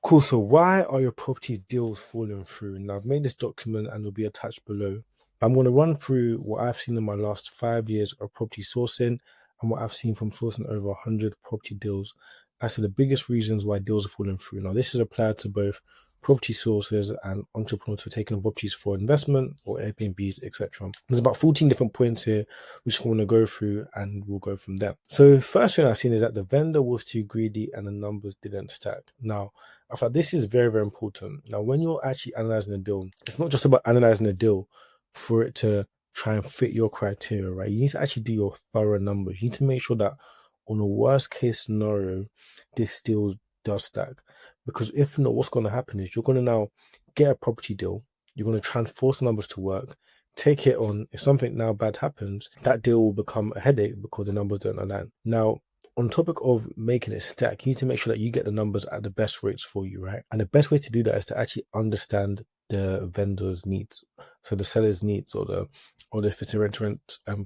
Cool. So why are your property deals falling through? Now I've made this document and it'll be attached below. I'm going to run through what I've seen in my last 5 years of property sourcing and what I've seen from sourcing over 100 property deals as to the biggest reasons why deals are falling through. Now this is applied to both property sources and entrepreneurs who are taking properties for investment or Airbnbs, etc. There's about 14 different points here which I want to go through and we'll go from there. So first thing I've seen is that the vendor was too greedy and the numbers didn't stack. Now I thought this is very, very important. Now, when you're actually analyzing a deal, it's not just about analyzing a deal for it to try and fit your criteria, right? You need to actually do your thorough numbers. You need to make sure that on a worst case scenario, this deal does stack. Because if not, what's going to happen is you're going to now get a property deal, you're going to try and force the numbers to work, take it on. If something now bad happens, that deal will become a headache because the numbers don't align. Now, on topic of making it stack, you need to make sure that you get the numbers at the best rates for you, right? And the best way to do that is to actually understand the vendor's needs, so the seller's needs, or if it's a rent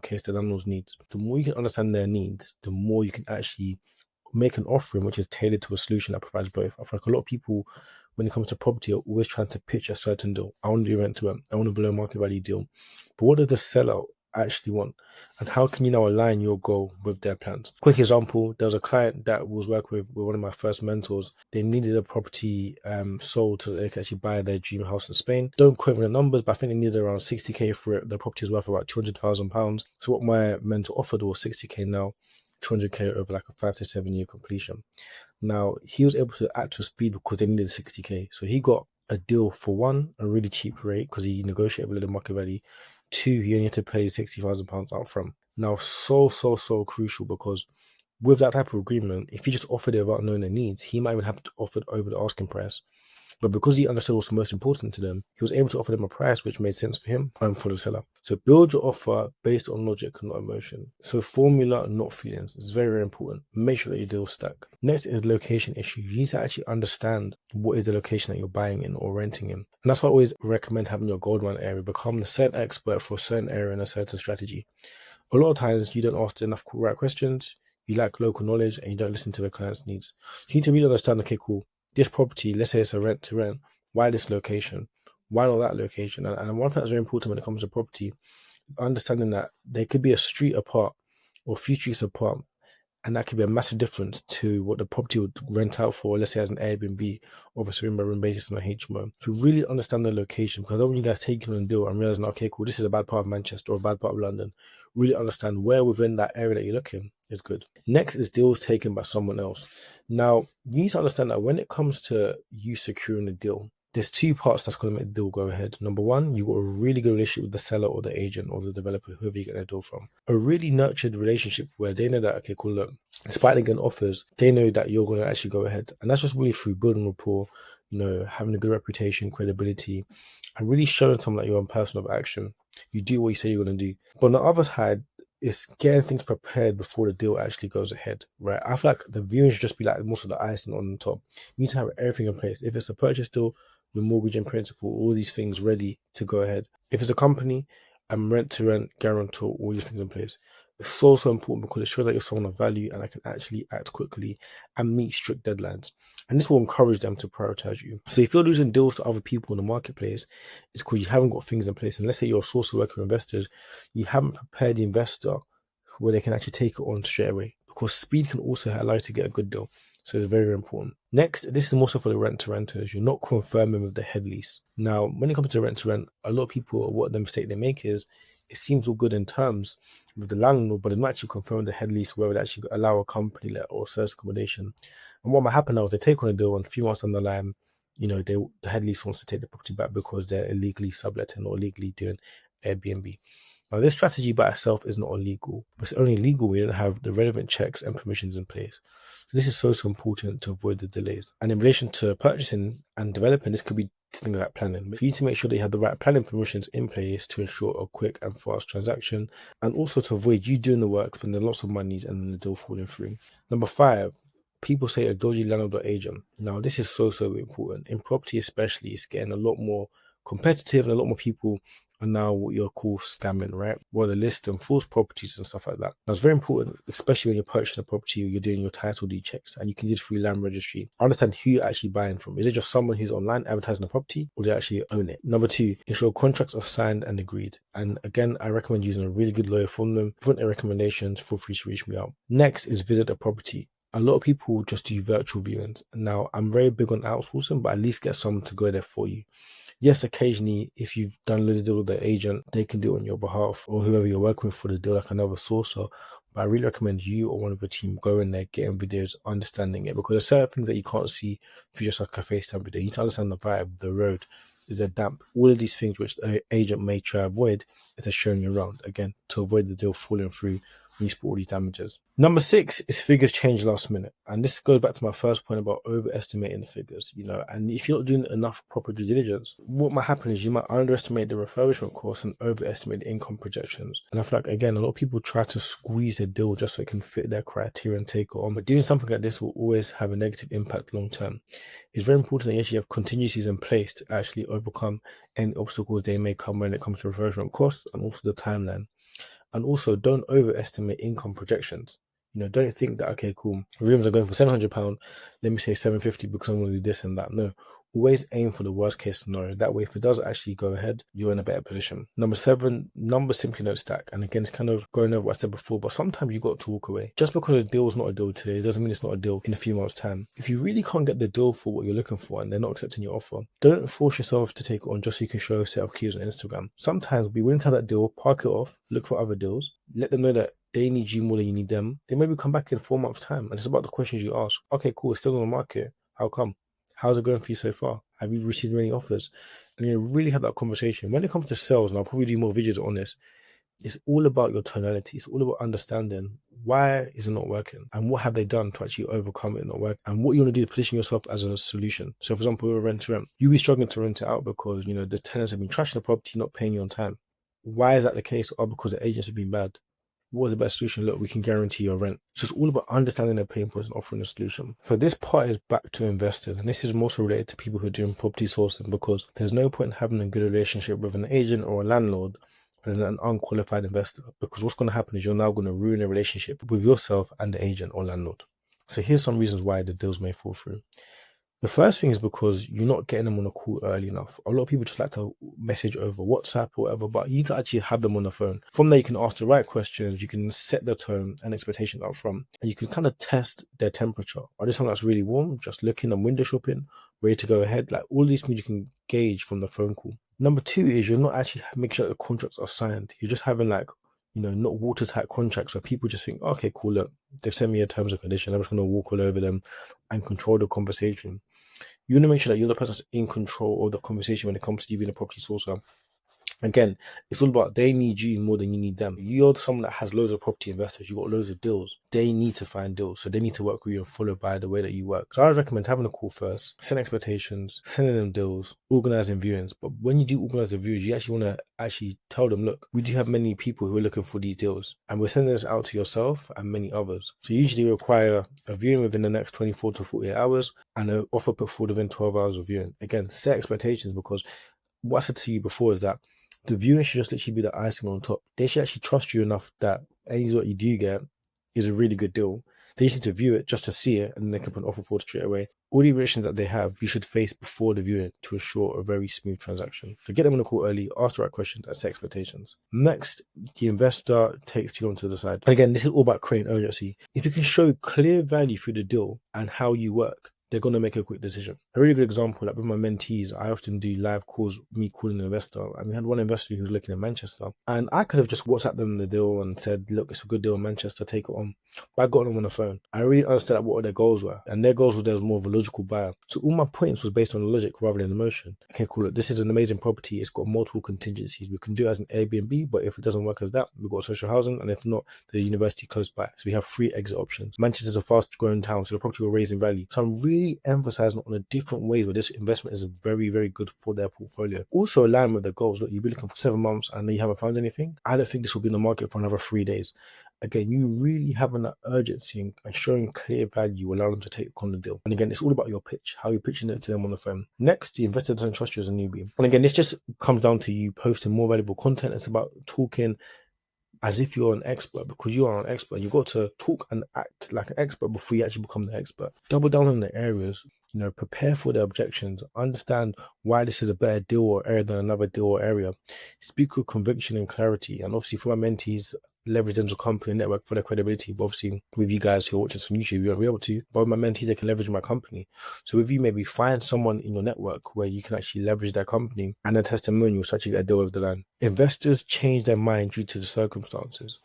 case, the landlord's needs. The more you can understand their needs, the more you can actually make an offering which is tailored to a solution that provides both. I feel like a lot of people, when it comes to property, are always trying to pitch a certain deal. I want to do rent to rent. I want a below market value deal. But what does the seller actually want? And how can you now align your goal with their plans? Quick example, there was a client that was working with one of my first mentors. They needed a property sold so they could actually buy their dream house in Spain. Don't quote me the numbers, but I think they needed around 60k for it. The property is worth about £200,000. So what my mentor offered was 60k now, 200k over like a 5 to 7 year completion. Now he was able to act with speed because they needed 60k. So he got a deal for one, a really cheap rate because he negotiated below the market value. Two, he only had to pay £60,000 up front. Now, so crucial because with that type of agreement, if he just offered it without knowing their needs, he might even have to offer it over the asking price. But because he understood what's most important to them, he was able to offer them a price which made sense for him and for the seller. So build your offer based on logic, not emotion. So formula, not feelings. It's very, very important. Make sure that your deals stack. Next is location issue. You need to actually understand what is the location that you're buying in or renting in. And that's why I always recommend having your gold mine area. Become the certain expert for a certain area and a certain strategy. A lot of times you don't ask enough right questions, you lack local knowledge, and you don't listen to the client's needs. So you need to really understand, okay, cool, this property, let's say it's a rent to rent, why this location? Why not that location? And one thing that's very important when it comes to property, understanding that they could be a street apart or a few streets apart, and that could be a massive difference to what the property would rent out for, let's say as an Airbnb or if it's a room by room basis on a HMO. To really understand the location, because I don't want you guys taking on a deal and realizing, okay, cool, this is a bad part of Manchester or a bad part of London. Really understand where within that area that you're looking is good. Next is deals taken by someone else. Now, you need to understand that when it comes to you securing a deal, there's two parts that's going to make the deal go ahead. Number one, you got a really good relationship with the seller or the agent or the developer, whoever you get that deal from. A really nurtured relationship where they know that, okay, cool, look, despite they getting offers, they know that you're going to actually go ahead. And that's just really through building rapport, having a good reputation, credibility, and really showing someone that you're a person of action. You do what you say you're going to do. But on the other side, it's getting things prepared before the deal actually goes ahead, right? I feel like the viewing should just be like most of the icing on the top. You need to have everything in place. If it's a purchase deal, with mortgage in principle, all these things ready to go ahead. If it's a company, I'm rent to rent, guarantor, all these things in place. It's so important because it shows that you're someone of value and I can actually act quickly and meet strict deadlines. And this will encourage them to prioritize you. So if you're losing deals to other people in the marketplace, it's because you haven't got things in place. And let's say you're a source of work for investors, you haven't prepared the investor where they can actually take it on straight away. Because speed can also allow you to get a good deal. So it's very, very important. Next, this is more so for the rent to renters. You're not confirming with the head lease. Now, when it comes to rent to rent, a lot of people, what the mistake they make is, it seems all good in terms with the landlord, but they're not actually confirming the head lease where it actually allow a company let or service accommodation. And what might happen now is they take on a deal and a few months down the line, the head lease wants to take the property back because they're illegally subletting or illegally doing Airbnb. Now, this strategy by itself is not illegal, but it's only legal when you don't have the relevant checks and permissions in place. So this is so important to avoid the delays. And in relation to purchasing and developing, this could be things like planning. But you need to make sure that you have the right planning permissions in place to ensure a quick and fast transaction, and also to avoid you doing the work, spending lots of money, and then the deal falling through. Number 5, people say a dodgy landlord or agent. Now, this is so important. In property especially, it's getting a lot more competitive and a lot more people are now what you'll call scamming, right? Well, the list and false properties and stuff like that. That's very important, especially when you're purchasing a property or you're doing your title deed checks, and you can do it through Land Registry. Understand who you're actually buying from. Is it just someone who's online advertising the property, or do they actually own it? Number two, ensure contracts are signed and agreed. And again, I recommend using a really good lawyer from them. If you want any recommendations, feel free to reach me out. Next is visit the property. A lot of people just do virtual viewings. Now, I'm very big on outsourcing, but at least get someone to go there for you. Yes, occasionally, if you've done loads of deals with the agent, they can do it on your behalf, or whoever you're working with for the deal, like another sourcer. But I really recommend you or one of the team go in there, getting videos, understanding it, because there's certain things that you can't see if you just like a FaceTime video. You need to understand the vibe, the road, is there damp, all of these things which the agent may try to avoid if they're showing you around, again, to avoid the deal falling through when you spot all these damages. Number 6 is figures change last minute. And this goes back to my first point about overestimating the figures, and if you're not doing enough proper due diligence, what might happen is you might underestimate the refurbishment costs and overestimate the income projections. And I feel like, again, a lot of people try to squeeze the deal just so it can fit their criteria and take it on. But doing something like this will always have a negative impact long term. It's very important that you actually have contingencies in place to actually overcome any obstacles they may come when it comes to refurbishment costs and also the timeline. And also, don't overestimate income projections. Don't think that, okay, cool, rooms are going for £700, let me say 750 because I'm going to do this and that. No, always aim for the worst case scenario. That way, if it does actually go ahead, you're in a better position. Number 7, numbers simply don't stack. And again, it's kind of going over what I said before, but sometimes you got to walk away. Just because a deal is not a deal today doesn't mean it's not a deal in a few months' time. If you really can't get the deal for what you're looking for and they're not accepting your offer, don't force yourself to take it on just so you can show a set of keys on Instagram. Sometimes be willing to have that deal, park it off, look for other deals, let them know that they need you more than you need them. They maybe come back in 4 months' time, and it's about the questions you ask. Okay, cool, it's still on the market. How come? How's it going for you so far? Have you received any offers? And really have that conversation. When it comes to sales, and I'll probably do more videos on this, it's all about your tonality. It's all about understanding why is it not working and what have they done to actually overcome it not working, and what you want to do to position yourself as a solution. So, for example, with rent to rent, you'll be struggling to rent it out because the tenants have been trashing the property, not paying you on time. Why is that the case? Or because the agents have been bad? What is the best solution? Look, we can guarantee your rent. So it's all about understanding their pain points and offering a solution. So this part is back to investors, and this is mostly related to people who are doing property sourcing, because there's no point in having a good relationship with an agent or a landlord than an unqualified investor, because what's going to happen is you're now going to ruin a relationship with yourself and the agent or landlord. So here's some reasons why the deals may fall through. The first thing is because you're not getting them on a call early enough. A lot of people just like to message over WhatsApp or whatever, but you need to actually have them on the phone. From there, you can ask the right questions, you can set the tone and expectation up front, and you can kind of test their temperature. Are they someone that's really warm, just looking and window shopping, ready to go ahead? Like, all these things you can gauge from the phone call. Number 2 is you're not actually making sure that the contracts are signed. You're just having not watertight contracts where people just think, okay, cool, look, they've sent me a terms and condition, I'm just going to walk all over them and control the conversation. You want to make sure that you're the person that's in control of the conversation when it comes to you being a property sourcer. Again, it's all about they need you more than you need them. You're someone that has loads of property investors. You've got loads of deals. They need to find deals. So they need to work with you and follow by the way that you work. So I would recommend having a call first, setting expectations, sending them deals, organizing viewings. But when you do organize the viewings, you actually want to tell them, look, we do have many people who are looking for these deals, and we're sending this out to yourself and many others. So you usually require a viewing within the next 24 to 48 hours and an offer put forward within 12 hours of viewing. Again, set expectations, because what I said to you before is that the viewing should just literally be the icing on top. They should actually trust you enough that any what you do get is a really good deal. They just need to view it just to see it, and then they can put an offer forward straight away. All the relations that they have, you should face before the viewing to ensure a very smooth transaction. So get them on the call early, ask the right questions, and set expectations. Next, the investor takes too long to decide. And again, this is all about creating urgency. If you can show clear value through the deal and how you work, they're going to make a quick decision. A really good example, like with my mentees, I often do live calls, me calling an investor. And we had one investor who was looking at Manchester. And I could have just WhatsApped them the deal and said, look, it's a good deal in Manchester, take it on. But I got them on the phone. I really understood what their goals were. And their goals were there was more of a logical buyer. So all my points was based on logic rather than emotion. Okay, cool. Look, this is an amazing property. It's got multiple contingencies. We can do it as an Airbnb, but if it doesn't work as that, we've got social housing. And if not, there's a university close by. So we have 3 exit options. Manchester's a fast growing town, so the property will raise in value. So I'm really emphasizing on a different way where this investment is very, very good for their portfolio. Also align with their goals. Look, you'll be looking for 7 months and you haven't found anything. I don't think this will be in the market for another 3 days. again, you really having that urgency and showing clear value will allow them to take on the deal. And again, it's all about your pitch, how you're pitching it to them on the phone. Next, the investor doesn't trust you as a newbie. And again, this just comes down to you posting more valuable content. It's about talking as if you're an expert, because you are an expert. You've got to talk and act like an expert before you actually become the expert. Double down on the areas, prepare for the objections, understand why this is a better deal or area than another deal or area. Speak with conviction and clarity. And obviously for my mentees, leverage Denzel Company Network for their credibility. But obviously with you guys who are watching from YouTube, you won't be able to. But with my mentees, they can leverage my company. So if you maybe find someone in your network where you can actually leverage their company and their testimonial to actually get a deal over the line. Investors change their mind due to the circumstances.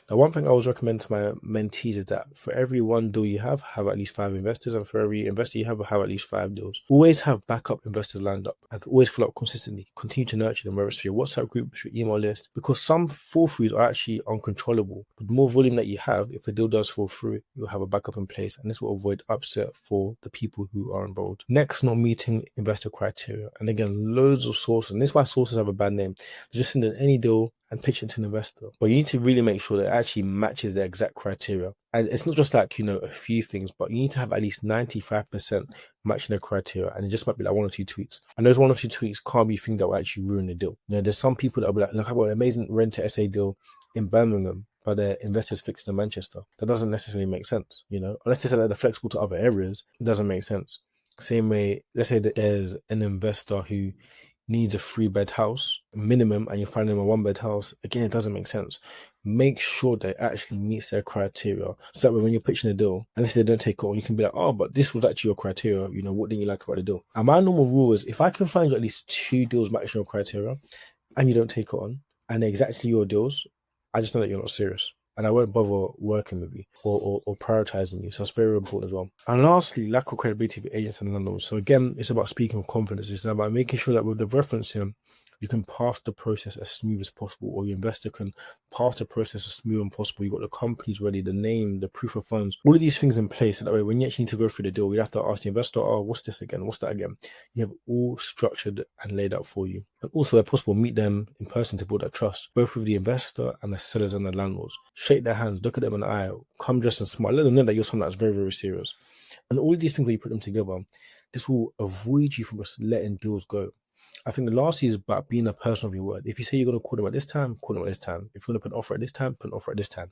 Now, one thing I always recommend to my mentees is that for every one deal you have at least 5 investors, and for every investor you have at least 5 deals. Always have backup investors lined up and always follow up consistently. Continue to nurture them, whether it's through your WhatsApp group, through your email list, because some fall throughs are actually uncontrollable. But the more volume that you have, if a deal does fall through, you'll have a backup in place, and this will avoid upset for the people who are involved. Next, not meeting investor criteria. And again, loads of sources, and this is why sources have a bad name. They're just sending any deal and pitch it to an investor. But you need to really make sure that it actually matches the exact criteria. And it's not just like, a few things, but you need to have at least 95% matching the criteria. And it just might be like 1 or 2 tweaks. And those 1 or 2 tweaks can't be things that will actually ruin the deal. There's some people that will be like, look, I've got an amazing rent-to-SA deal in Birmingham, but their investors fixed in Manchester. That doesn't necessarily make sense, Unless they say that they're flexible to other areas, it doesn't make sense. Same way, let's say that there's an investor who needs a 3-bed house minimum and you find them a 1-bed house. Again, it doesn't make sense. Make sure that it actually meets their criteria, so that when you're pitching a deal, and if they don't take it on, you can be like, oh, but this was actually your criteria, what didn't you like about the deal? And my normal rule is, if I can find you at least 2 deals matching your criteria and you don't take it on and they're exactly your deals, I just know that you're not serious. And I won't bother working with you or prioritizing you. So that's very important as well. And lastly, lack of credibility for agents and landlords. So again, it's about speaking with confidence. It's about making sure that with the referencing, you can pass the process as smooth as possible, or your investor can pass the process as smooth as possible. You've got the companies ready, the name, the proof of funds, all of these things in place. So that way, when you actually need to go through the deal, you have to ask the investor, oh, what's this again? What's that again? You have all structured and laid out for you. And also, if possible, meet them in person to build that trust, both with the investor and the sellers and the landlords. Shake their hands, look at them in the eye, come dressed and smart. Let them know that you're someone that's very, very serious. And all of these things, when you put them together, this will avoid you from just letting deals go. I think the last is about being a person of your word. If you say you're going to call them at this time, call them at this time. If you're going to put an offer at this time, put an offer at this time.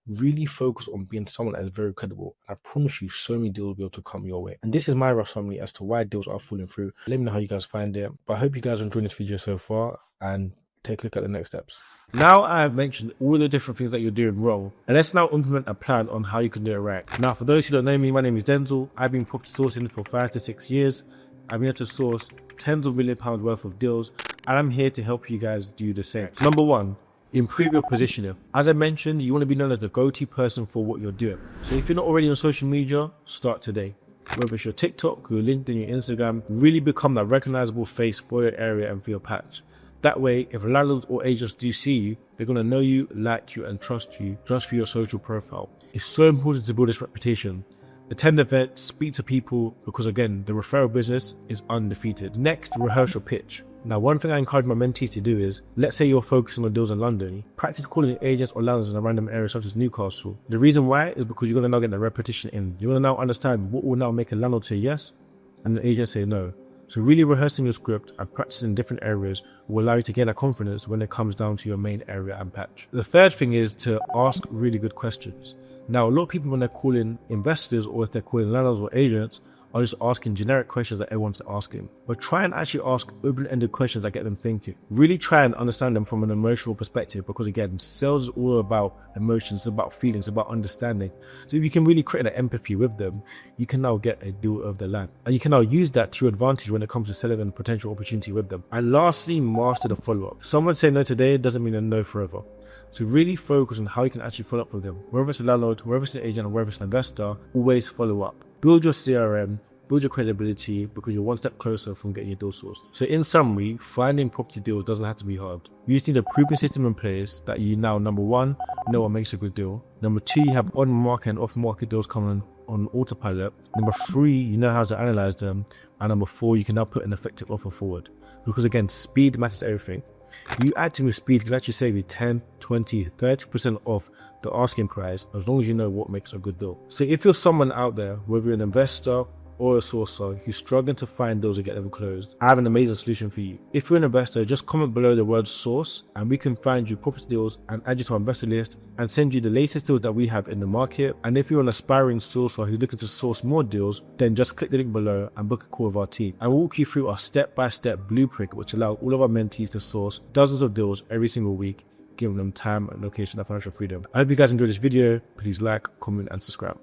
Really focus on being someone that is very credible. I promise you, so many deals will be able to come your way. And this is my rough summary as to why deals are falling through. Let me know how you guys find it. But I hope you guys are enjoying this video so far, and take a look at the next steps. Now I've mentioned all the different things that you're doing wrong, and let's now implement a plan on how you can do it right. Now, for those who don't know me, my name is Denzel. I've been property sourcing for 5 to 6 years. I've been able to source tens of £1 million worth of deals, and I'm here to help you guys do the same. So number 1, improve your positioning. As I mentioned, you want to be known as the go-to person for what you're doing. So if you're not already on social media, start today. Whether it's your TikTok, your LinkedIn, your Instagram, really become that recognizable face for your area and for your patch. That way, if landlords or agents do see you, they're going to know you, like you, and trust you just for your social profile. It's so important to build this reputation. Attend events, speak to people, because again, the referral business is undefeated. Next, rehearse your pitch. Now, one thing I encourage my mentees to do is, let's say you're focusing on deals in London, practice calling agents or landlords in a random area such as Newcastle. The reason why is because you're going to now get the repetition in. You're going to now understand what will now make a landlord say yes and the agent say no. So really rehearsing your script and practicing in different areas will allow you to gain that confidence when it comes down to your main area and patch. The third thing is to ask really good questions. Now, a lot of people, when they're calling investors or if they're calling landlords or agents, are just asking generic questions that everyone's asking. But try and actually ask open-ended questions that get them thinking. Really try and understand them from an emotional perspective, because again, sales is all about emotions, it's about feelings, it's about understanding. So if you can really create that empathy with them, you can now get a deal of the land. And you can now use that to your advantage when it comes to selling a potential opportunity with them. And lastly, master the follow-up. Someone say no today doesn't mean a no forever. So really focus on how you can actually follow up with them. Whether it's a landlord, whether it's an agent, or whether it's an investor, always follow up. Build your CRM, build your credibility, because you're one step closer from getting your deal sourced. So in summary, finding property deals doesn't have to be hard. You just need a proven system in place that you now, number 1, know what makes a good deal. Number 2, you have on-market and off-market deals coming on autopilot. Number 3, you know how to analyze them. And number 4, you can now put an effective offer forward. Because again, speed matters everything. You acting with speed can actually save you 10, 20, 30% off the asking price, as long as you know what makes a good deal. So if you're someone out there, whether you're an investor or a sourcer who's struggling to find deals to get them closed, I have an amazing solution for you. If you're an investor, just comment below the word source and we can find you property deals and add you to our investor list and send you the latest deals that we have in the market. And if you're an aspiring sourcer who's looking to source more deals, then just click the link below and book a call with our team. And we'll walk you through our step-by-step blueprint, which allows all of our mentees to source dozens of deals every single week, giving them time and location and financial freedom. I hope you guys enjoyed this video. Please like, comment, and subscribe.